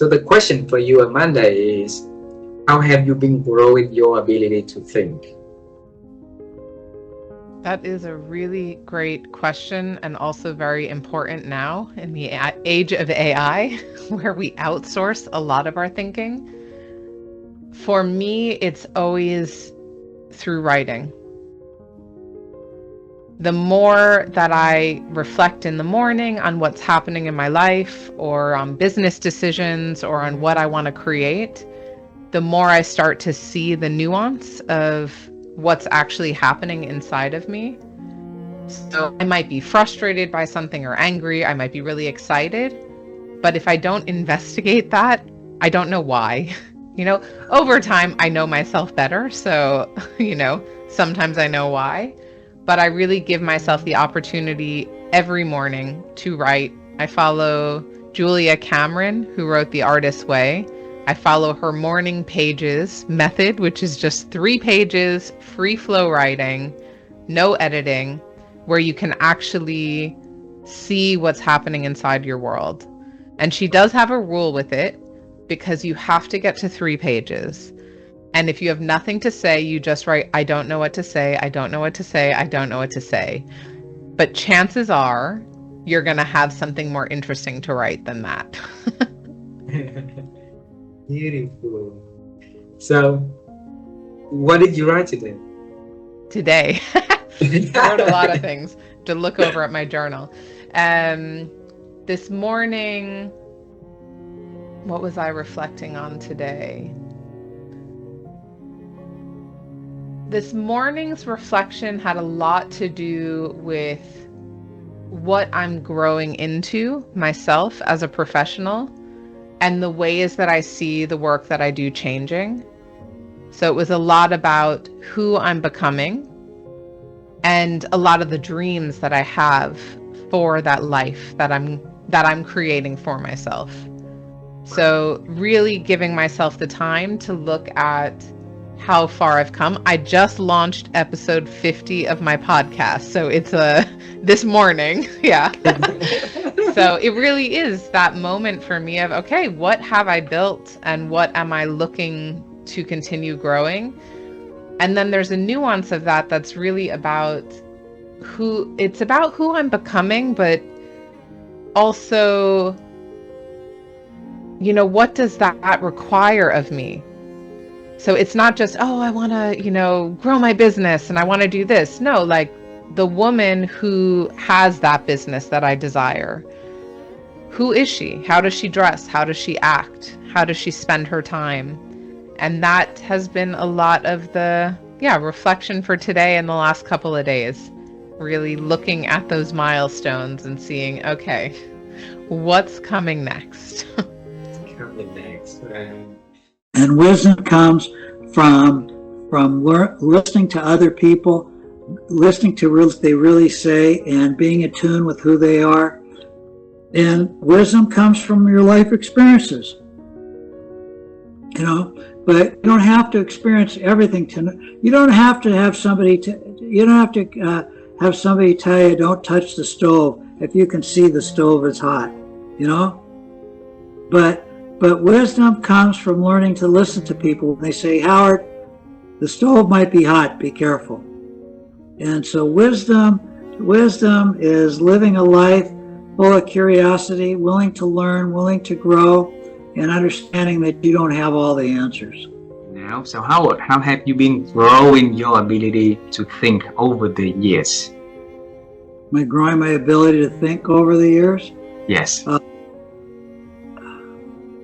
So the question for you, Amanda, is how have you been growing your ability to think? That is a really great question, and also very important now in the age of AI, where we outsource a lot of our thinking. For me, it's always through writing. The more that I reflect in the morning on what's happening in my life, or on business decisions, or on what I want to create, the more I start to see the nuance of what's actually happening inside of me. So I might be frustrated by something or angry, I might be really excited, but if I don't investigate that, I don't know why. Over time, I know myself better, so, sometimes I know why. But I really give myself the opportunity every morning to write. I follow Julia Cameron, who wrote The Artist's Way. I follow her morning pages method, which is just 3 pages, free flow writing, no editing, where you can actually see what's happening inside your world. And she does have a rule with it, because you have to get to 3 pages. And if you have nothing to say, you just write, I don't know what to say, I don't know what to say, I don't know what to say. But chances are you're going to have something more interesting to write than that. Beautiful. So, what did you write today? Today. I wrote a lot of things to look over at my journal. This morning, what was I reflecting on today? This morning's reflection had a lot to do with what I'm growing into myself as a professional, and the ways that I see the work that I do changing. So it was a lot about who I'm becoming, and a lot of the dreams that I have for that life that I'm creating for myself. So really giving myself the time to look at how far I've come. I just launched episode 50 of my podcast, so it's this morning. Yeah. So it really is that moment for me of, okay, what have I built and what am I looking to continue growing? And then there's a nuance of that that's really about who I'm becoming, but also, what does that require of me? So it's not just, oh, I want to, grow my business and I want to do this. No, like the woman who has that business that I desire, who is she? How does she dress? How does she act? How does she spend her time? And that has been a lot of the reflection for today and the last couple of days. Really looking at those milestones and seeing, okay, what's coming next? Coming next. And wisdom comes from listening to other people, listening to what they really say, and being in tune with who they are. And wisdom comes from your life experiences. But you don't have to experience everything you don't have to have somebody have somebody tell you don't touch the stove if you can see the stove is hot, But wisdom comes from learning to listen to people when they say, Howard, the stove might be hot, be careful. And so wisdom is living a life full of curiosity, willing to learn, willing to grow, and understanding that you don't have all the answers. Now, so Howard, how have you been growing your ability to think over the years? Am I growing my ability to think over the years? Yes.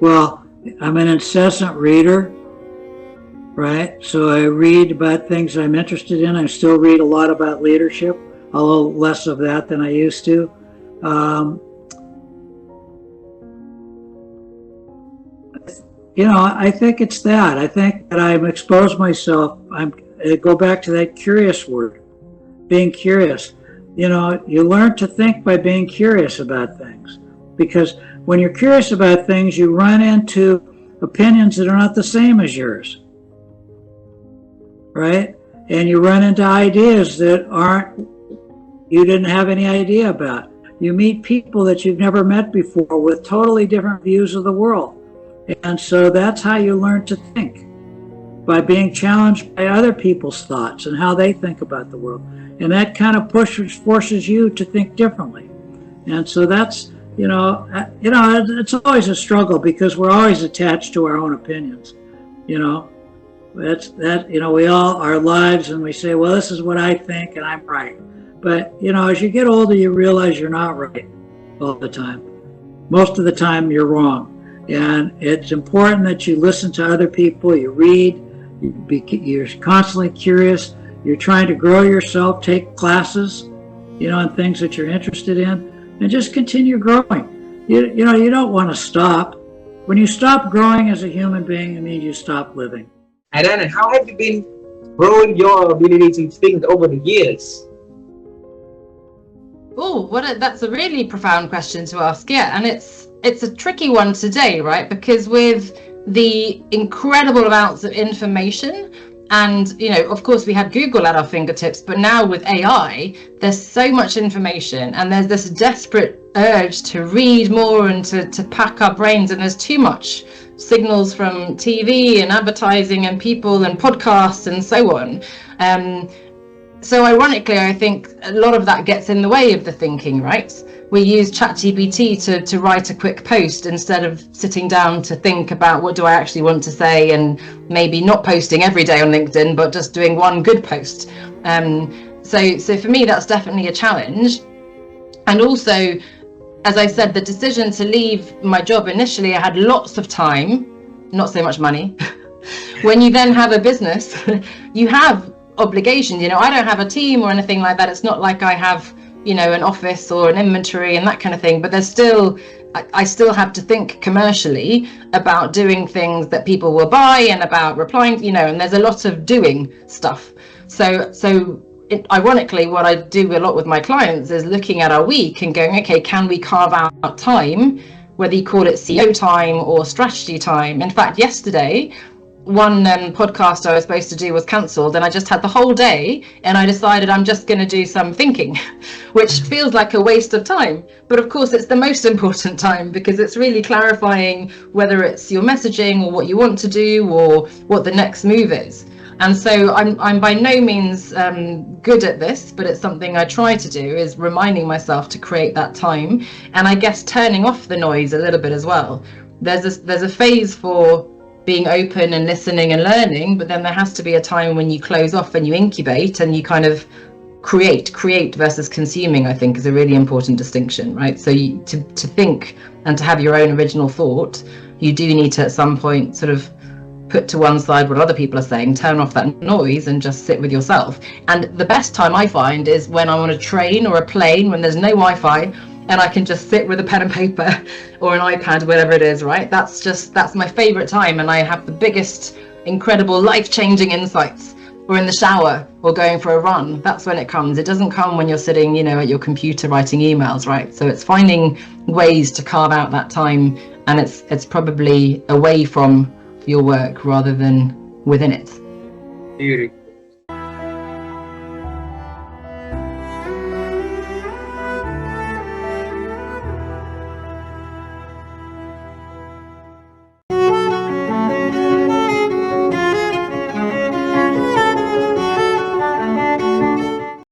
Well, I'm an incessant reader, right? So I read about things I'm interested in. I still read a lot about leadership, although less of that than I used to. I think it's that. I think that I'm exposed myself. I go back to that curious word, being curious. You learn to think by being curious about things, because when you're curious about things, you run into opinions that are not the same as yours, right? And you run into ideas that you didn't have any idea about. You meet people that you've never met before with totally different views of the world. And so that's how you learn to think, by being challenged by other people's thoughts and how they think about the world. And that kind of forces you to think differently. And so that's, it's always a struggle because we're always attached to our own opinions. We all, our lives, and we say, well, this is what I think and I'm right. But, as you get older, you realize you're not right all the time. Most of the time you're wrong. And it's important that you listen to other people, you read, you're constantly curious, you're trying to grow yourself, take classes, on things that you're interested in, and just continue growing. You don't want to stop. When you stop growing as a human being, it means you stop living. And Anna, how have you been growing your ability to think over the years? Oh, that's a really profound question to ask. Yeah, and it's a tricky one today, right? Because with the incredible amounts of information, and of course we have Google at our fingertips, but now with AI, there's so much information, and there's this desperate urge to read more and to pack our brains, and there's too much signals from TV and advertising and people and podcasts and so on. So ironically, I think a lot of that gets in the way of the thinking, right? We use ChatGPT to write a quick post instead of sitting down to think about what do I actually want to say, and maybe not posting every day on LinkedIn, but just doing one good post. So for me, that's definitely a challenge. And also, as I said, the decision to leave my job initially, I had lots of time, not so much money. When you then have a business, you have obligations. I don't have a team or anything like that. It's not like I have, an office or an inventory and that kind of thing, but I still have to think commercially about doing things that people will buy and about replying, and there's a lot of doing stuff. So ironically, what I do a lot with my clients is looking at our week and going, okay, can we carve out time, whether you call it CEO time or strategy time? In fact, yesterday, one podcast I was supposed to do was cancelled, and I just had the whole day, and I decided I'm just going to do some thinking, which feels like a waste of time. But of course, it's the most important time, because it's really clarifying whether it's your messaging or what you want to do or what the next move is. And so I'm by no means good at this, but it's something I try to do, is reminding myself to create that time, and I guess turning off the noise a little bit as well. There's a phase for being open and listening and learning, but then there has to be a time when you close off and you incubate and you kind of create versus consuming. I think is a really important distinction, right? So to think and to have your own original thought, you do need to at some point sort of put to one side what other people are saying, turn off that noise and just sit with yourself. And the best time I find is when I'm on a train or a plane, when there's no Wi-Fi, and I can just sit with a pen and paper or an iPad, whatever it is, right? That's my favorite time, and I have the biggest, incredible, life-changing insights. Or in the shower or going for a run. That's when it comes. It doesn't come when you're sitting, at your computer writing emails, right? So it's finding ways to carve out that time, and it's probably away from your work rather than within it. Beauty.